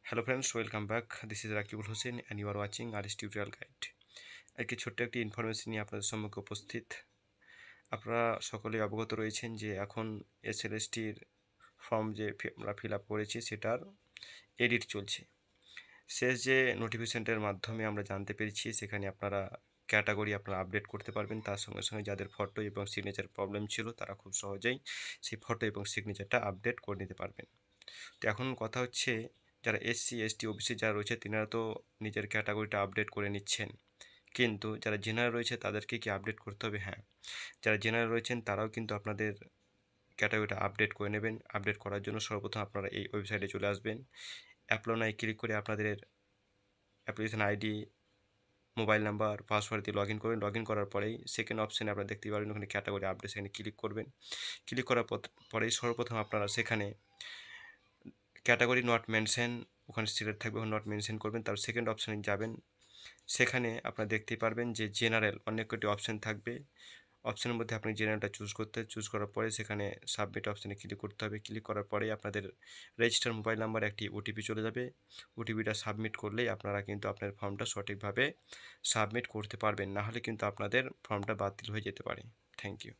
Hello friends, welcome back. This is Rakibul Hussein and you are watching RS Tutorial Guide. আজকে ছোট্ট একটি information নিয়ে আপনাদের সম্মুখে উপস্থিত। আপনারা সকলেই অবগত রয়েছেন যে এখন এসএলএসটির ফর্ম যে আমরা ফিল আপ করেছি সেটার এডিট চলছে। শেষ যে নোটিফিকেশনটার মাধ্যমে আমরা জানতে পেরেছি সেখানে আপনারা ক্যাটাগরি আপনারা আপডেট করতে পারবেন, তার সঙ্গে সঙ্গে যাদের ফটো এবং সিগনেচার প্রবলেম ছিল তারা খুব সহজেই সেই ফটো এবং সিগনেচারটা আপডেট করে নিতে পারবেন। তো এখন কথা হচ্ছে, যারা এসসি এসটি ওবিসি যারা রয়েছে তিনারা তো নিজের ক্যাটাগরিটা আপডেট করে নিচ্ছেন, কিন্তু যারা জেনারেল রয়েছে তাদেরকে কি আপডেট করতে হবে? হ্যাঁ, যারা জেনারেল রয়েছেন তারাও কিন্তু আপনাদের ক্যাটাগরিটা আপডেট করে নেবেন। আপডেট করার জন্য সর্বপ্রথম আপনারা এই ওয়েবসাইটে চলে আসবেন। অ্যাপ্লোনায় ক্লিক করে আপনাদের application ID, mobile number, password দিয়ে লগ ইন করবেন। লগ ইন করার পরেই সেকেন্ড অপশানে আপনারা দেখতে পারবেন ওখানে ক্যাটাগরি আপডেট, সেখানে ক্লিক করবেন। ক্লিক করার পরেই সর্বপ্রথম আপনারা সেখানে ক্যাটাগরি নট মেনশন ওখানে সিলেক্ট থাকবে, ওখানে নট মেনশন করবেন। তার সেকেন্ড অপশানে যাবেন, সেখানে আপনারা দেখতেই পারবেন যে জেনারেল অনেক কটি অপশান থাকবে। অপশানের মধ্যে আপনি জেনারেলটা চুজ করার পরে সেখানে সাবমিট অপশানে ক্লিক করতে হবে। ক্লিক করার পরেই আপনাদের রেজিস্টার মোবাইল নাম্বার একটি ওটিপি চলে যাবে। ওটিপিটা সাবমিট করলেই আপনারা কিন্তু আপনার ফর্মটা সঠিকভাবে সাবমিট করতে পারবেন, নাহলে কিন্তু আপনাদের ফর্মটা বাতিল হয়ে যেতে পারে। Thank you.